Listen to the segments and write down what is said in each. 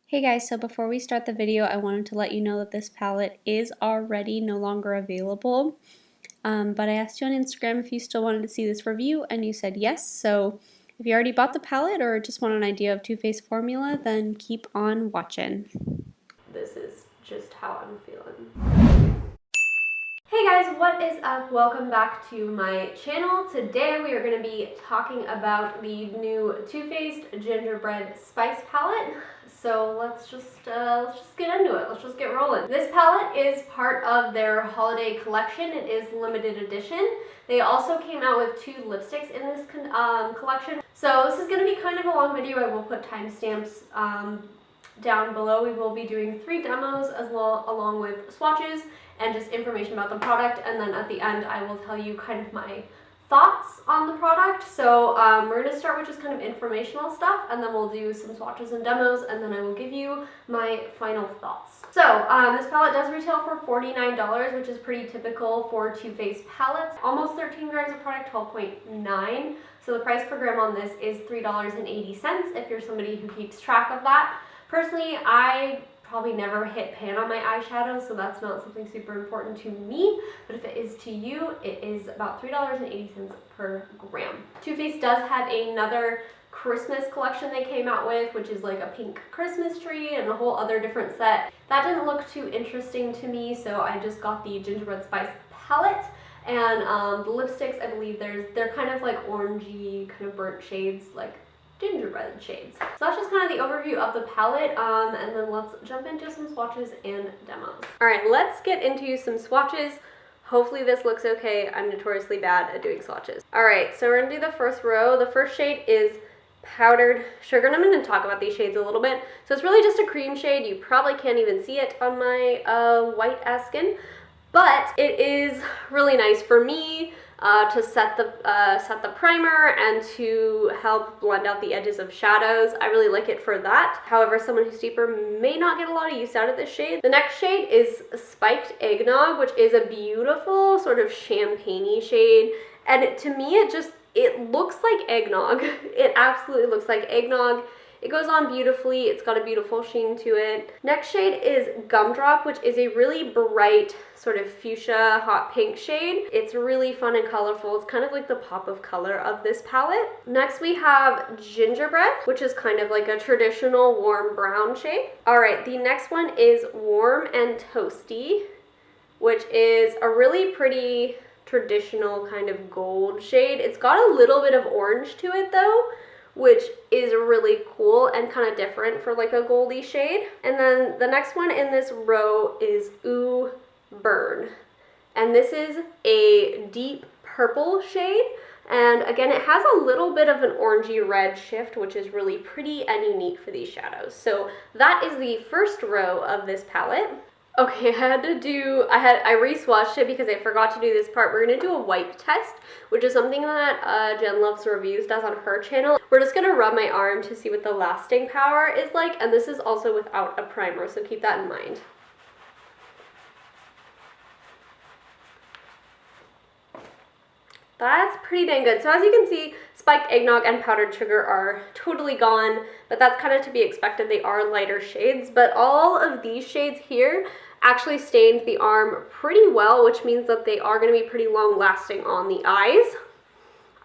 Hey guys, so before we start the video, I wanted to let you know that this palette is already no longer available. But I asked you on Instagram if you still wanted to see this review, and you said yes. So if you already bought the palette or just want an idea of Too Faced formula, then keep on watching. This is just how I'm feeling. Hey guys, what is up? Welcome back to my channel. Today we are going to be talking about the new Too Faced Gingerbread Spice Palette. So let's just get into it. Let's just get rolling. This palette is part of their holiday collection. It is limited edition. They also came out with 2 lipsticks in this collection. So this is going to be kind of a long video. I will put timestamps down below. We will be doing 3 demos as well, along with swatches and just information about the product, and then at the end I will tell you kind of my thoughts on the product. So we're going to start with just kind of informational stuff, and then we'll do some swatches and demos, and then I will give you my final thoughts. So this palette does retail for $49, which is pretty typical for Too Faced palettes. Almost 13 grams of product, 12.9. So the price per gram on this is $3.80 if you're somebody who keeps track of that. Personally, I probably never hit pan on my eyeshadow, so that's not something super important to me, but if it is to you, it is about $3.80 per gram. Too Faced does have another Christmas collection they came out with, which is like a pink Christmas tree and a whole other different set. That didn't look too interesting to me, so I just got the Gingerbread Spice palette. And the lipsticks, I believe they're kind of like orangey, kind of burnt shades, like gingerbread shades. So that's just kind of the overview of the palette, and then let's jump into some swatches and demos. Alright, let's get into some swatches. Hopefully this looks okay. I'm notoriously bad at doing swatches. Alright, so we're going to do the first row. The first shade is Powdered Sugar, and I'm going to talk about these shades a little bit. So it's really just a cream shade. You probably can't even see it on my white ass skin, but it is really nice for me to set the primer and to help blend out the edges of shadows. I really like it for that. However, someone who's deeper may not get a lot of use out of this shade. The next shade is Spiked Eggnog, which is a beautiful sort of champagne-y shade. And to me, it looks like eggnog. It absolutely looks like eggnog. It goes on beautifully. It's got a beautiful sheen to it. Next shade is Gumdrop, which is a really bright sort of fuchsia hot pink shade. It's really fun and colorful. It's kind of like the pop of color of this palette. Next we have Gingerbread, which is kind of like a traditional warm brown shade. All right, the next one is Warm and Toasty, which is a really pretty traditional kind of gold shade. It's got a little bit of orange to it though, which is really cool and kind of different for like a goldy shade. And then the next one in this row is Ooh Burn. And this is a deep purple shade. And again, it has a little bit of an orangey red shift, which is really pretty and unique for these shadows. So that is the first row of this palette. Okay, I re-swatched it because I forgot to do this part. We're going to do a wipe test, which is something that Jen Loves Reviews does on her channel. We're just going to rub my arm to see what the lasting power is like, and this is also without a primer, so keep that in mind. That's pretty dang good. So as you can see, Spiked Eggnog and Powdered Sugar are totally gone, but that's kind of to be expected. They are lighter shades, but all of these shades here actually stained the arm pretty well, which means that they are going to be pretty long lasting on the eyes.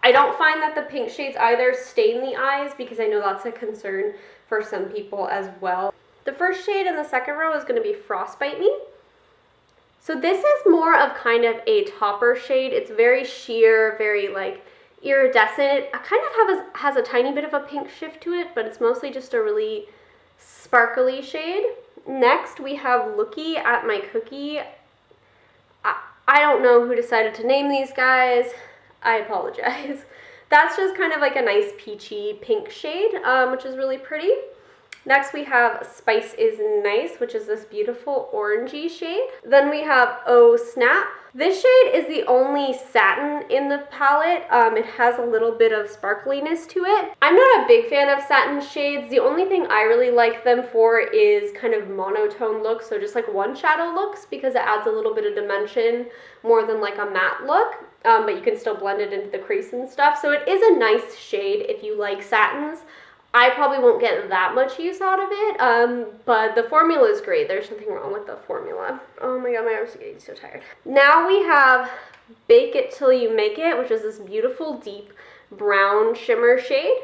I don't find that the pink shades either stain the eyes, because I know that's a concern for some people as well. The first shade in the second row is going to be Frostbite Me. So this is more of kind of a topper shade. It's very sheer, very like iridescent. It kind of has a tiny bit of a pink shift to it, but it's mostly just a really sparkly shade. Next we have Looky at My Cookie. I don't know who decided to name these guys. I apologize. That's just kind of like a nice peachy pink shade, which is really pretty. Next we have Spice is Nice, which is this beautiful orangey shade. Then we have Oh Snap. This shade is the only satin in the palette. It has a little bit of sparkliness to it. I'm not a big fan of satin shades. The only thing I really like them for is kind of monotone looks, so just like one shadow looks, because it adds a little bit of dimension more than like a matte look. But you can still blend it into the crease and stuff. So it is a nice shade if you like satins. I probably won't get that much use out of it, but the formula is great. There's nothing wrong with the formula. Oh my god, my arms are getting so tired. Now we have Bake It Till You Make It, which is this beautiful deep brown shimmer shade.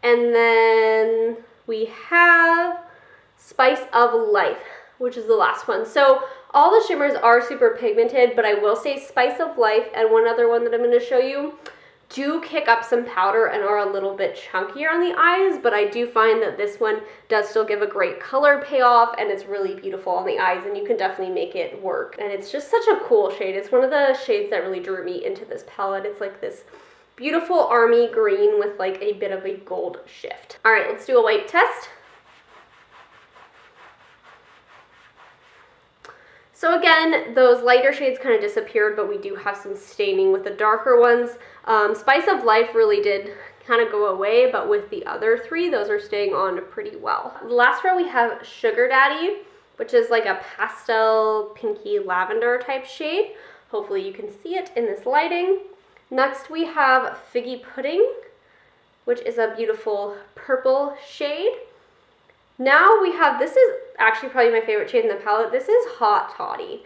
And then we have Spice of Life, which is the last one. So all the shimmers are super pigmented, but I will say Spice of Life and one other one that I'm going to show you do kick up some powder and are a little bit chunkier on the eyes, but I do find that this one does still give a great color payoff, and it's really beautiful on the eyes, and you can definitely make it work. And it's just such a cool shade. It's one of the shades that really drew me into this palette. It's like this beautiful army green with like a bit of a gold shift. All right, let's do a wipe test. So again, those lighter shades kind of disappeared, but we do have some staining with the darker ones. Spice of Life really did kind of go away, but with the other three, those are staying on pretty well. The last row we have Sugar Daddy, which is like a pastel pinky lavender type shade. Hopefully you can see it in this lighting. Next we have Figgy Pudding, which is a beautiful purple shade. Now we have, this is actually probably my favorite shade in the palette. This is Hot Toddy.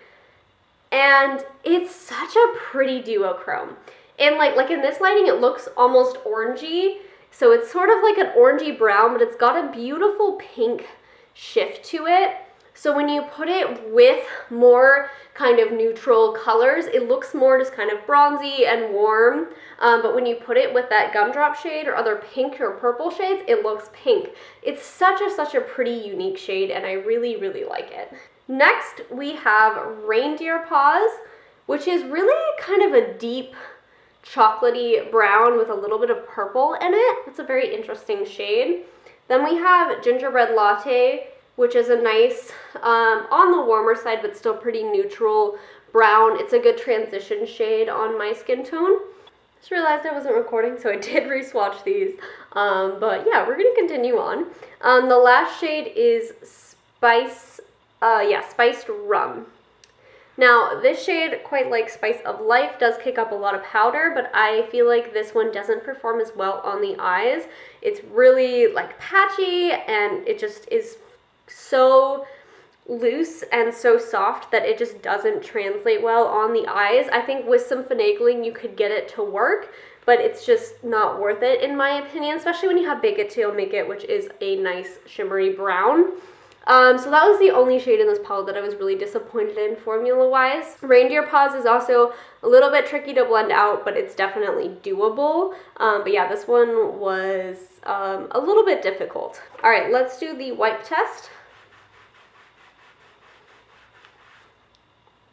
And it's such a pretty duochrome. And like in this lighting, it looks almost orangey. So it's sort of like an orangey brown, but it's got a beautiful pink shift to it. So when you put it with more kind of neutral colors, it looks more just kind of bronzy and warm. But when you put it with that gumdrop shade or other pink or purple shades, it looks pink. It's such a pretty unique shade, and I really, really like it. Next, we have Reindeer Paws, which is really kind of a deep chocolatey brown with a little bit of purple in it. It's a very interesting shade. Then we have Gingerbread Latte, which is a nice, on the warmer side, but still pretty neutral brown. It's a good transition shade on my skin tone. Just realized I wasn't recording, so I did re-swatch these. But yeah, we're gonna continue on. The last shade is Spiced Rum. Now, this shade, quite like Spice of Life, does kick up a lot of powder, but I feel like this one doesn't perform as well on the eyes. It's really like patchy, and it just is so loose and so soft that it just doesn't translate well on the eyes. I think with some finagling you could get it to work, but it's just not worth it in my opinion, especially when you have Bake It Till You Make It, which is a nice shimmery brown. So that was the only shade in this palette that I was really disappointed in formula-wise. Reindeer Paws is also a little bit tricky to blend out, but it's definitely doable. But yeah, this one was a little bit difficult. All right, let's do the wipe test.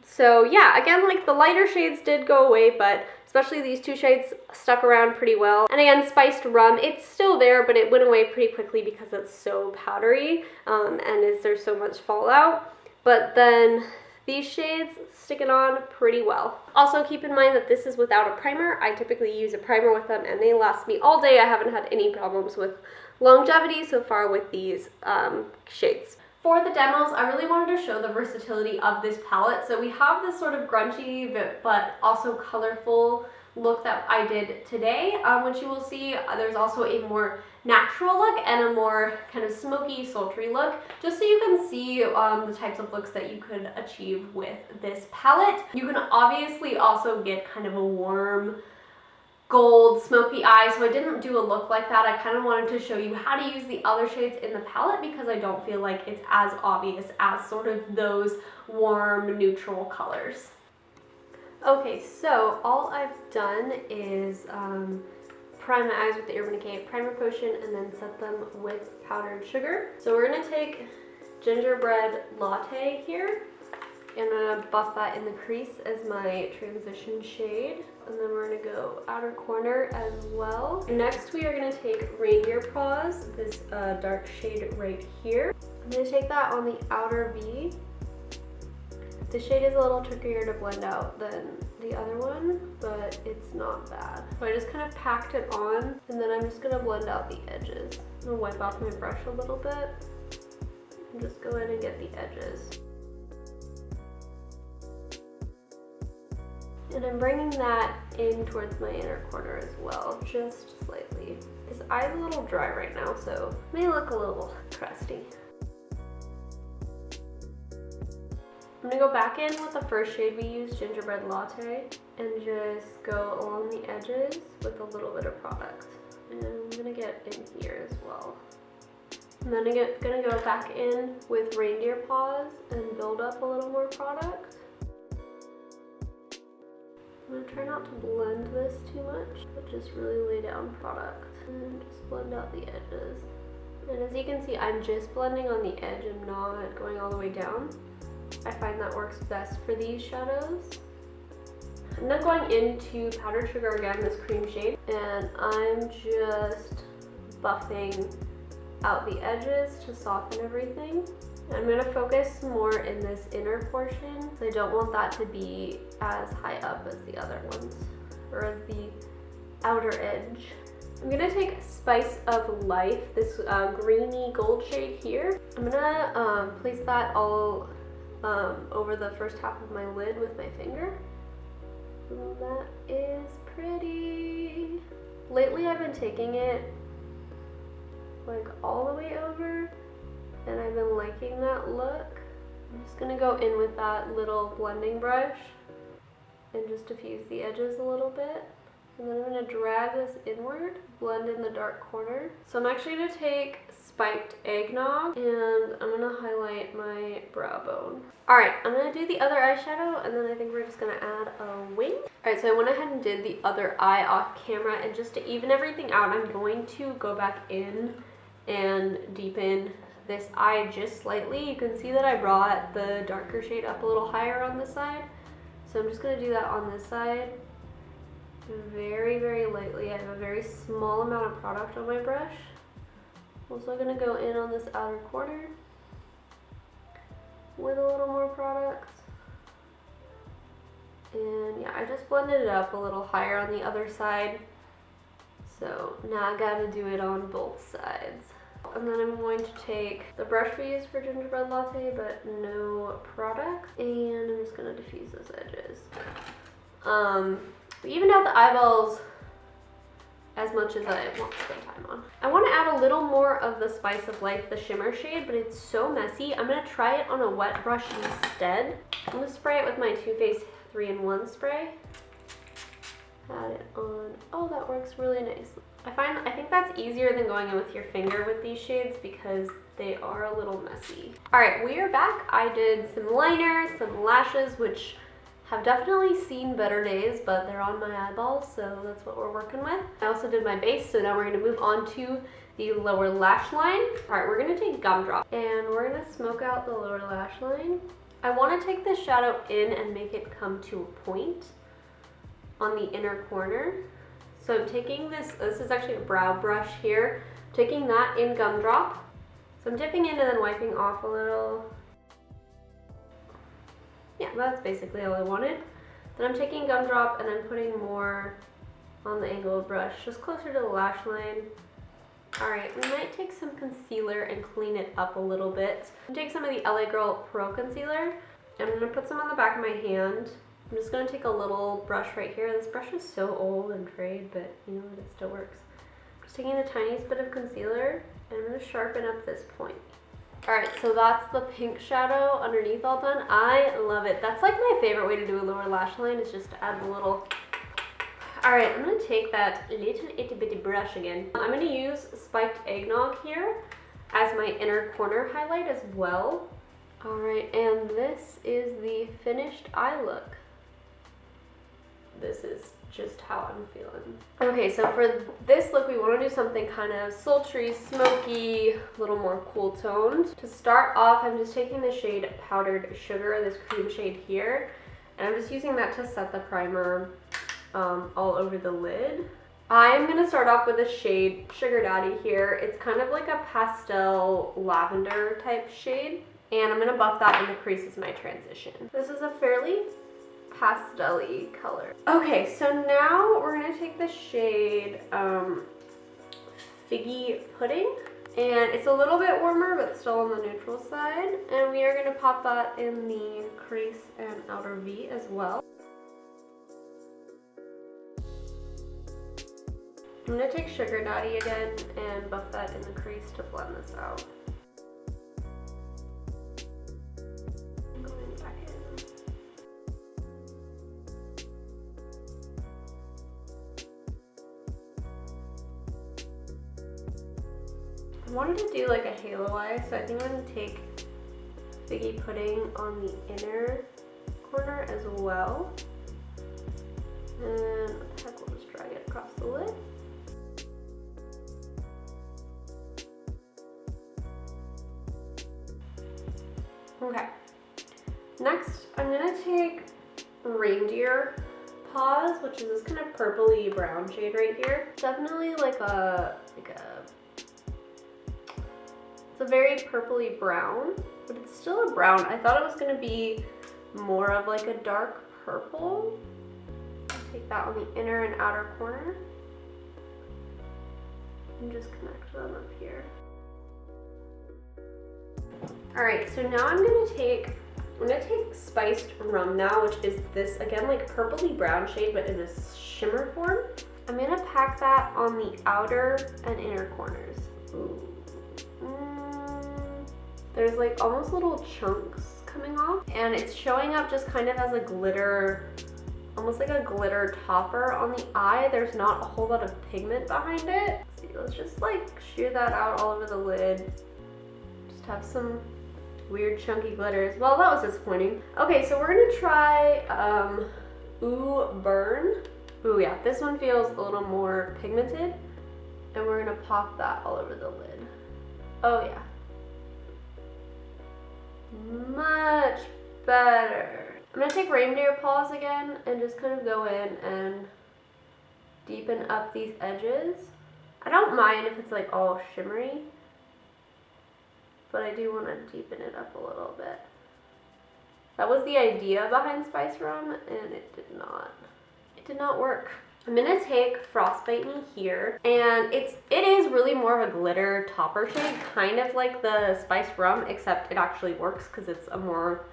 So yeah, again, like the lighter shades did go away, but especially these two shades stuck around pretty well. And again, Spiced Rum, it's still there, but it went away pretty quickly because it's so powdery and there's so much fallout. But then these shades sticking on pretty well. Also keep in mind that this is without a primer. I typically use a primer with them and they last me all day. I haven't had any problems with longevity so far with these shades. For the demos, I really wanted to show the versatility of this palette. So we have this sort of grungy but also colorful look that I did today, which you will see there's also a more natural look and a more kind of smoky, sultry look, just so you can see the types of looks that you could achieve with this palette. You can obviously also get kind of a warm, gold, smoky eye, so I didn't do a look like that. I kind of wanted to show you how to use the other shades in the palette because I don't feel like it's as obvious as sort of those warm, neutral colors. Okay, so all I've done is prime my eyes with the Urban Decay Primer Potion and then set them with powdered sugar. So we're going to take Gingerbread Latte here, and I'm going to buff that in the crease as my transition shade. And then we're going to go outer corner as well. Next we are going to take Reindeer Paws, this dark shade right here. I'm going to take that on the outer V. The shade is a little trickier to blend out than the other one, but it's not bad. So I just kind of packed it on, and then I'm just going to blend out the edges. I'm going to wipe off my brush a little bit and just go in and get the edges. And I'm bringing that in towards my inner corner as well, just slightly. His eye's a little dry right now, so it may look a little crusty. I'm gonna go back in with the first shade we used, Gingerbread Latte, and just go along the edges with a little bit of product. And I'm gonna get in here as well. And then I'm gonna go back in with Reindeer Paws and build up a little more product. I'm gonna try not to blend this too much, but just really lay down product and just blend out the edges. And as you can see, I'm just blending on the edge and not going all the way down. I find that works best for these shadows. I'm then going into Powdered Sugar again, this cream shade, and I'm just buffing out the edges to soften everything. I'm going to focus more in this inner portion, so I don't want that to be as high up as the other ones, or as the outer edge. I'm going to take Spice of Life, this greeny gold shade here. I'm going to place that all over the first half of my lid with my finger. Ooh, that is pretty. Lately I've been taking it like all the way over, and I've been liking that look. I'm just gonna go in with that little blending brush and just diffuse the edges a little bit. And then I'm gonna drag this inward, blend in the dark corner. So I'm actually gonna take Spiked Eggnog and I'm gonna highlight my brow bone. All right, I'm gonna do the other eyeshadow and then I think we're just gonna add a wing. All right, so I went ahead and did the other eye off camera, and just to even everything out, I'm going to go back in and deepen this eye just slightly. You can see that I brought the darker shade up a little higher on this side. So I'm just gonna do that on this side. Very, very lightly. I have a very small amount of product on my brush. Also gonna go in on this outer corner with a little more product. And yeah, I just blended it up a little higher on the other side. So now I gotta do it on both sides. And then I'm going to take the brush we used for Gingerbread Latte, but no product. And I'm just gonna diffuse those edges. We evened out the eyeballs as much as I want to spend time on. I want to add a little more of the Spice of Life, the shimmer shade, but it's so messy. I'm going to try it on a wet brush instead. I'm going to spray it with my Too Faced 3-in-1 spray. Add it on. Oh, that works really nicely. I think that's easier than going in with your finger with these shades because they are a little messy. All right, we are back. I did some liner, some lashes, which have definitely seen better days, but they're on my eyeballs, so that's what we're working with. I also did my base, so now we're gonna move on to the lower lash line. All right, we're gonna take Gumdrop, and we're gonna smoke out the lower lash line. I wanna take the shadow in and make it come to a point on the inner corner. So I'm taking this is actually a brow brush here, taking that in Gumdrop. So I'm dipping in and then wiping off a little. Yeah, that's basically all I wanted. Then I'm taking Gumdrop and I'm putting more on the angled brush, just closer to the lash line. All right, we might take some concealer and clean it up a little bit. I'm taking some of the LA Girl Pro Concealer, and I'm gonna put some on the back of my hand. I'm just gonna take a little brush right here. This brush is so old and frayed, but you know what, it still works. Just taking the tiniest bit of concealer, and I'm gonna sharpen up this point. All right, so that's the pink shadow underneath all done. I love it. That's like my favorite way to do a lower lash line, is just to add a little. All right, I'm gonna take that little itty bitty brush again. I'm gonna use Spiked Eggnog here as my inner corner highlight as well. All right, and this is the finished eye look. This is just how I'm feeling. Okay, so for this look, we want to do something kind of sultry, smoky, a little more cool toned. To start off, I'm just taking the shade Powdered Sugar, this cream shade here, and I'm just using that to set the primer all over the lid. I'm gonna start off with the shade Sugar Daddy here. It's kind of like a pastel lavender type shade, and I'm gonna buff that in the crease as my transition. This is a fairly pastel-y color. Okay, so now we're gonna take the shade Figgy Pudding, and it's a little bit warmer but still on the neutral side, and we are gonna pop that in the crease and outer V as well. I'm gonna take Sugar Daddy again and buff that in the crease to blend this out. Going back in. I wanted to do like a halo eye, so I think I'm gonna take Figgy Pudding on the inner corner as well. And what the heck, we'll just drag it across the lid. Okay, next I'm gonna take Reindeer Paws, which is this kind of purpley brown shade right here. Definitely like it's a very purpley brown, but it's still a brown. I thought it was gonna be more of like a dark purple. Take that on the inner and outer corner and just connect them up here. All right, so now I'm gonna take spiced rum now, which is this, again, like purpley brown shade, but in this shimmer form. I'm gonna pack that on the outer and inner corners. Ooh. There's like almost little chunks coming off, and it's showing up just kind of as a glitter, almost like a glitter topper on the eye. There's not a whole lot of pigment behind it. Let's see, let's just like shear that out all over the lid. Just have some weird chunky glitters. Well, that was disappointing. Okay, so we're gonna try Ooh Burn. Ooh, yeah, this one feels a little more pigmented, and we're gonna pop that all over the lid. Oh yeah, much better. I'm gonna take Reindeer Paws again and just kind of go in and deepen up these edges. I don't mind if it's like all shimmery, but I do want to deepen it up a little bit. That was the idea behind Spice Rum, and it did not work. I'm gonna take Frostbite Me here, and it is really more of a glitter topper shade, kind of like the Spice Rum, except it actually works because it's a more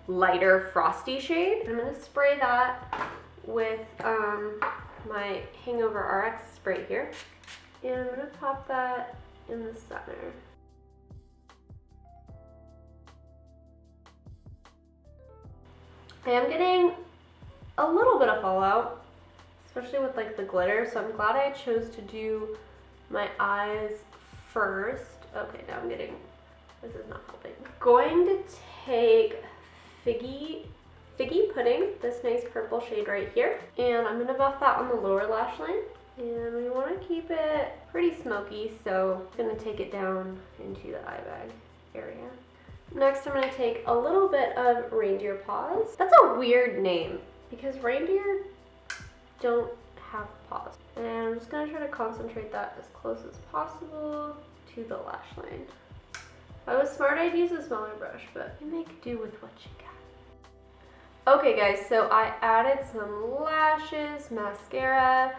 lighter frosty shade. I'm gonna spray that with my Hangover RX spray here, and I'm gonna pop that in the center. I am getting a little bit of fallout, especially with like the glitter, so I'm glad I chose to do my eyes first. Okay, now I'm getting, this is not helping. Going to take Figgy Pudding, this nice purple shade right here, and I'm gonna buff that on the lower lash line. And we want to keep it pretty smoky, so I'm gonna take it down into the eye bag area. Next, I'm gonna take a little bit of Reindeer Paws. That's a weird name because reindeer don't have paws. And I'm just gonna try to concentrate that as close as possible to the lash line. If I was smart, I'd use a smaller brush, but you make do with what you got. Okay guys, so I added some lashes, mascara,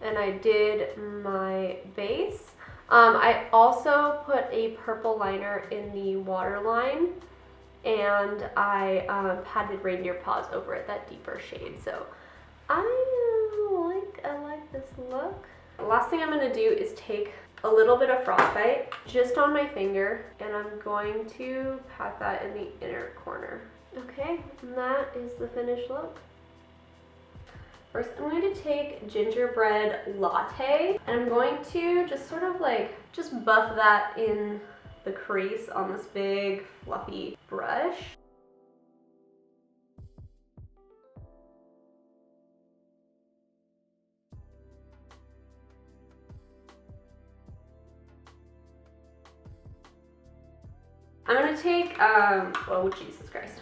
and I did my base. I also put a purple liner in the waterline, and I patted Reindeer Paws over it, that deeper shade. So I like this look. The last thing I'm gonna do is take a little bit of Frostbite just on my finger, and I'm going to pat that in the inner corner. Okay, and that is the finished look. First, I'm going to take Gingerbread Latte, and I'm going to just sort of like, just buff that in the crease on this big fluffy brush. I'm gonna take, oh Jesus Christ,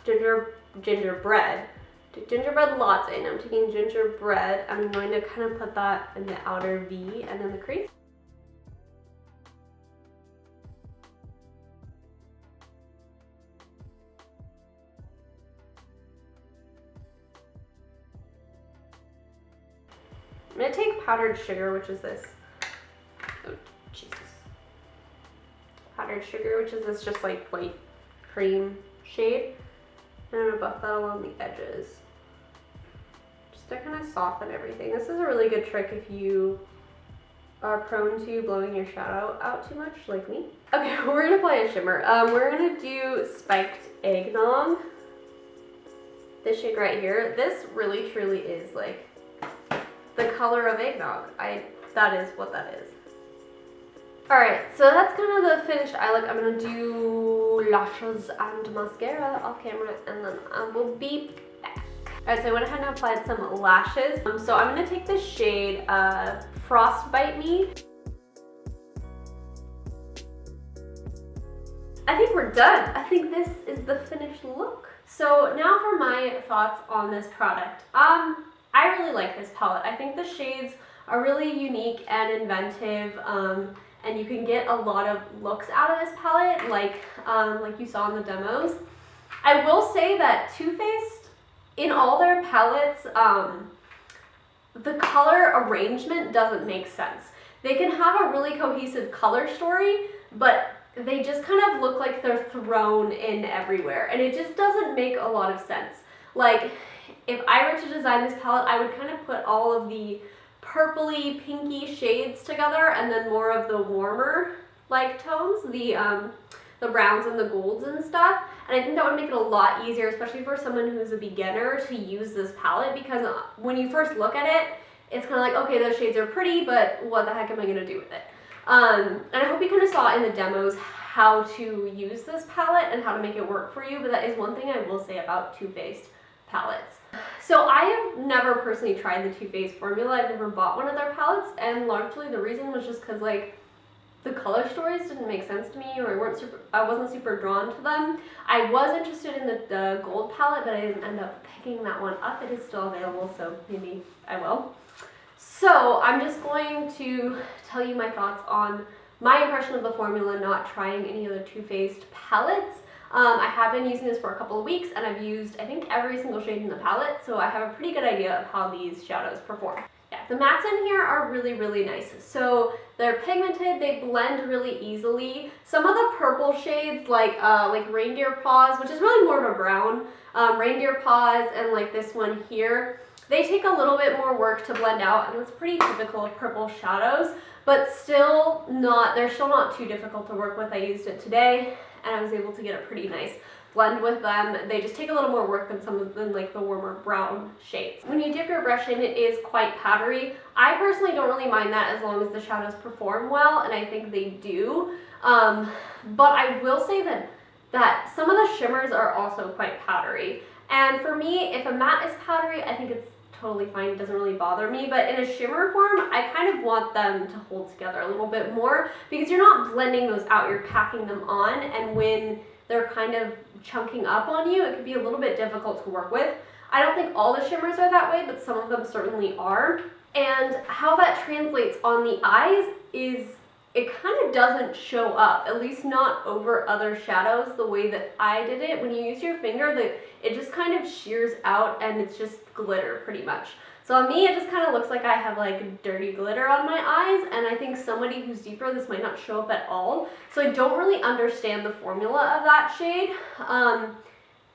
gingerbread latte, and I'm taking gingerbread. I'm going to kind of put that in the outer V and in the crease. I'm gonna take powdered sugar, which is this, oh Jesus. Powdered sugar, which is this just like white cream shade. And I'm gonna buff that along the edges. Just just to kind of soften everything. This is a really good trick if you are prone to blowing your shadow out too much, like me. Okay, we're gonna apply a shimmer. We're gonna do Spiked Eggnog. This shade right here. This really truly is like the color of eggnog. That is what that is. Alright, so that's kind of the finished eye look. I'm gonna do lashes and mascara off camera, and then I will be back. Alright, so I went ahead and applied some lashes. So I'm gonna take the shade Frostbite Me. I think we're done. I think this is the finished look. So now for my thoughts on this product. I really like this palette. I think the shades are really unique and inventive, and you can get a lot of looks out of this palette, like you saw in the demos. I will say that Too Faced, in all their palettes, the color arrangement doesn't make sense. They can have a really cohesive color story, but they just kind of look like they're thrown in everywhere, and it just doesn't make a lot of sense. Like, if I were to design this palette, I would kind of put all of the purpley, pinky shades together, and then more of the warmer like tones, the browns and the golds and stuff. And I think that would make it a lot easier, especially for someone who's a beginner, to use this palette, because when you first look at it, it's kind of like, okay, those shades are pretty, but what the heck am I going to do with it? And I hope you kind of saw in the demos how to use this palette and how to make it work for you, but that is one thing I will say about Too Faced palettes. So I have never personally tried the Too Faced formula. I've never bought one of their palettes, and largely the reason was just because like the color stories didn't make sense to me, or I wasn't super drawn to them. I was interested in the gold palette, but I didn't end up picking that one up. It is still available, so maybe I will. So I'm just going to tell you my thoughts on my impression of the formula, not trying any of the Too Faced palettes. I have been using this for a couple of weeks, and I've used, I think, every single shade in the palette, so I have a pretty good idea of how these shadows perform. Yeah, the mattes in here are really, really nice. So they're pigmented, they blend really easily. Some of the purple shades, like Reindeer Paws, which is really more of a brown, Reindeer Paws, and like this one here, they take a little bit more work to blend out, and it's pretty typical of purple shadows, but they're still not too difficult to work with. I used it today, and I was able to get a pretty nice blend with them. They just take a little more work than like the warmer brown shades. When you dip your brush in, it is quite powdery. I personally don't really mind that as long as the shadows perform well, and I think they do. But I will say that some of the shimmers are also quite powdery. And for me, if a matte is powdery, I think it's totally fine. It doesn't really bother me. But in a shimmer form, I kind of want them to hold together a little bit more, because you're not blending those out, you're packing them on, and when they're kind of chunking up on you, it could be a little bit difficult to work with. I don't think all the shimmers are that way, but some of them certainly are. And how that translates on the eyes is it kind of doesn't show up, at least not over other shadows the way that I did it. When you use your finger, it just kind of shears out, and it's just glitter pretty much. So on me, it just kind of looks like I have like dirty glitter on my eyes, and I think somebody who's deeper, this might not show up at all. So I don't really understand the formula of that shade.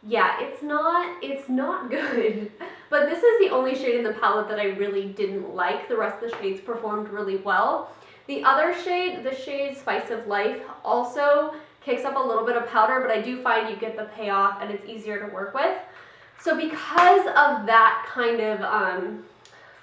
Yeah, it's not good. But this is the only shade in the palette that I really didn't like. The rest of the shades performed really well. The other shade, the shade Spice of Life, also kicks up a little bit of powder, but I do find you get the payoff and it's easier to work with. So because of that kind of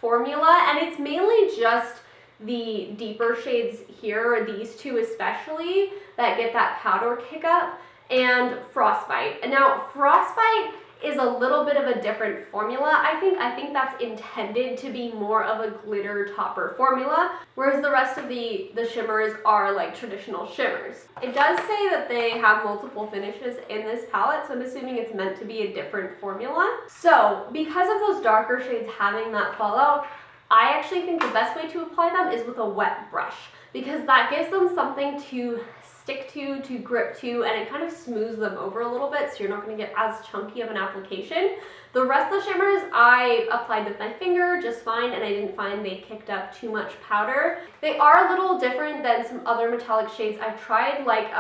formula, and it's mainly just the deeper shades here, these two especially, that get that powder kick up, and Frostbite. And now Frostbite is a little bit of a different formula. I think that's intended to be more of a glitter topper formula, whereas the rest of the shimmers are like traditional shimmers. It does say that they have multiple finishes in this palette, so I'm assuming it's meant to be a different formula. So because of those darker shades having that fallout, I actually think the best way to apply them is with a wet brush, because that gives them something to stick to grip to, and it kind of smooths them over a little bit, so you're not going to get as chunky of an application. The rest of the shimmers I applied with my finger just fine, and I didn't find they kicked up too much powder. They are a little different than some other metallic shades I've tried, like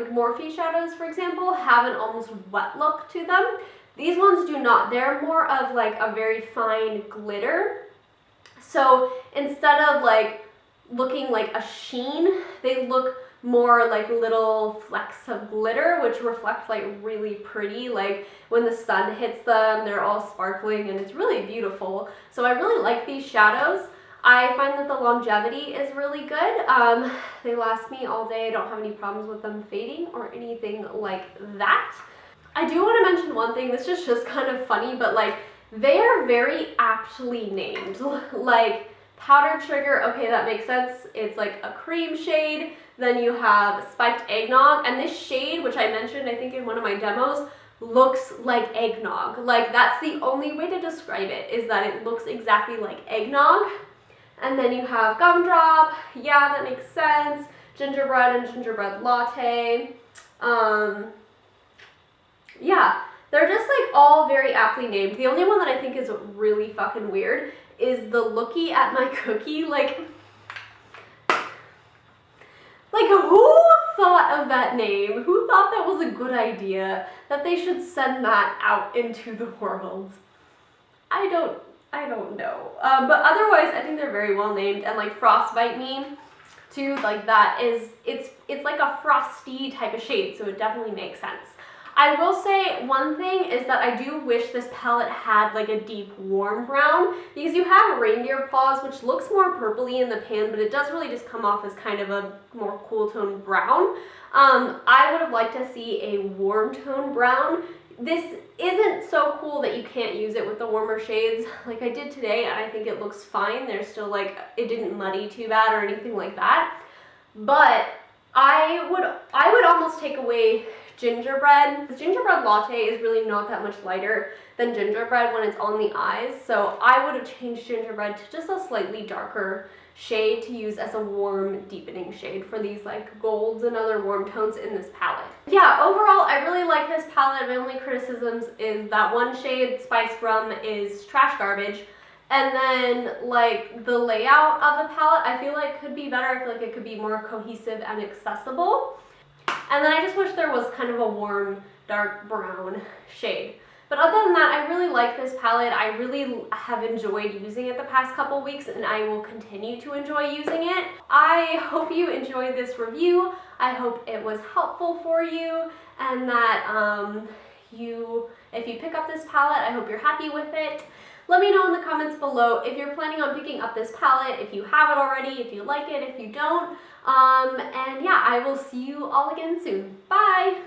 Morphe shadows, for example, have an almost wet look to them. These ones do not. They're more of like a very fine glitter. So instead of like looking like a sheen, they look more like little flecks of glitter, which reflect like really pretty. Like when the sun hits them, they're all sparkling and it's really beautiful. So I really like these shadows. I find that the longevity is really good. They last me all day. I don't have any problems with them fading or anything like that. I do want to mention one thing. This is just kind of funny, but like they are very aptly named. Like Powder Trigger, okay, that makes sense. It's like a cream shade. Then you have Spiked Eggnog, and this shade, which I mentioned I think in one of my demos, looks like eggnog. Like that's the only way to describe it, is that it looks exactly like eggnog. And then you have Gumdrop, yeah, that makes sense. Gingerbread and Gingerbread Latte. Yeah, they're just like all very aptly named. The only one that I think is really fucking weird is the Looky at My Cookie. Like who thought of that name? Who thought that was a good idea? That they should send that out into the world? I don't know. But otherwise, I think they're very well named. And like Frostbite Me, too, like that is, it's like a frosty type of shade, so it definitely makes sense. I will say one thing is that I do wish this palette had like a deep warm brown, because you have Reindeer Paws, which looks more purpley in the pan, but it does really just come off as kind of a more cool tone brown. I would have liked to see a warm tone brown. This isn't so cool that you can't use it with the warmer shades like I did today, and I think it looks fine. There's still like, it didn't muddy too bad or anything like that. But I would almost take away Gingerbread. The Gingerbread Latte is really not that much lighter than Gingerbread when it's on the eyes, so I would have changed Gingerbread to just a slightly darker shade to use as a warm deepening shade for these like golds and other warm tones in this palette. Yeah, overall I really like this palette. My only criticisms is that one shade, Spiced Rum, is trash garbage. And then like the layout of the palette I feel like could be better. I feel like it could be more cohesive and accessible. And then I just wish there was kind of a warm dark brown shade. But other than that, I really like this palette. I really have enjoyed using it the past couple weeks, and I will continue to enjoy using it. I hope you enjoyed this review. I hope it was helpful for you, and that if you pick up this palette, I hope you're happy with it. Let me know in the comments below if you're planning on picking up this palette, if you have it already, if you like it, if you don't. And yeah, I will see you all again soon. Bye!